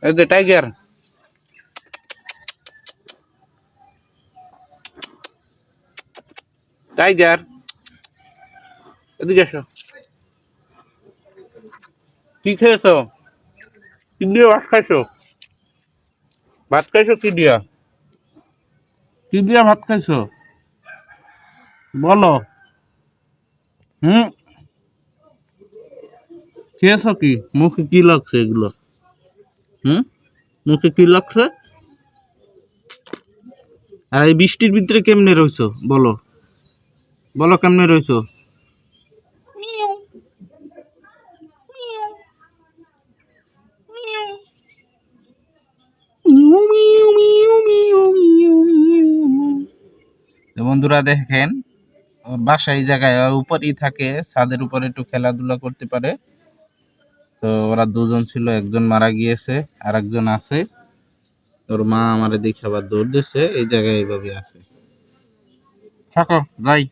এই যে tiger, tiger এদিকে এসো। কি খেয়েছো? কি দিয়ে ভাত খাইছো? ভাত খাইছো কি দিয়া? কি দিয়া ভাত খাইছো বলো? হুম, খেয়েছো কি? মুখে কি লাগছে এগুলো? হুম, মুখে কি লাগছে? আর এই বৃষ্টির ভিতরে কেমনে রইছো বলো? বলো কেমনে রইছো? তো বন্ধুরা দেখেন, ওর বাসা এই জায়গায় উপরেই থাকে, ছাদের উপরে একটু খেলাধুলা করতে পারে। তো ওরা দুজন ছিল, একজন মারা গিয়েছে আর একজন আছে। ওর মা আমারে দেখে আবার দৌড় দিচ্ছে, এই জায়গায় এইভাবে আছে। থাকো যাই।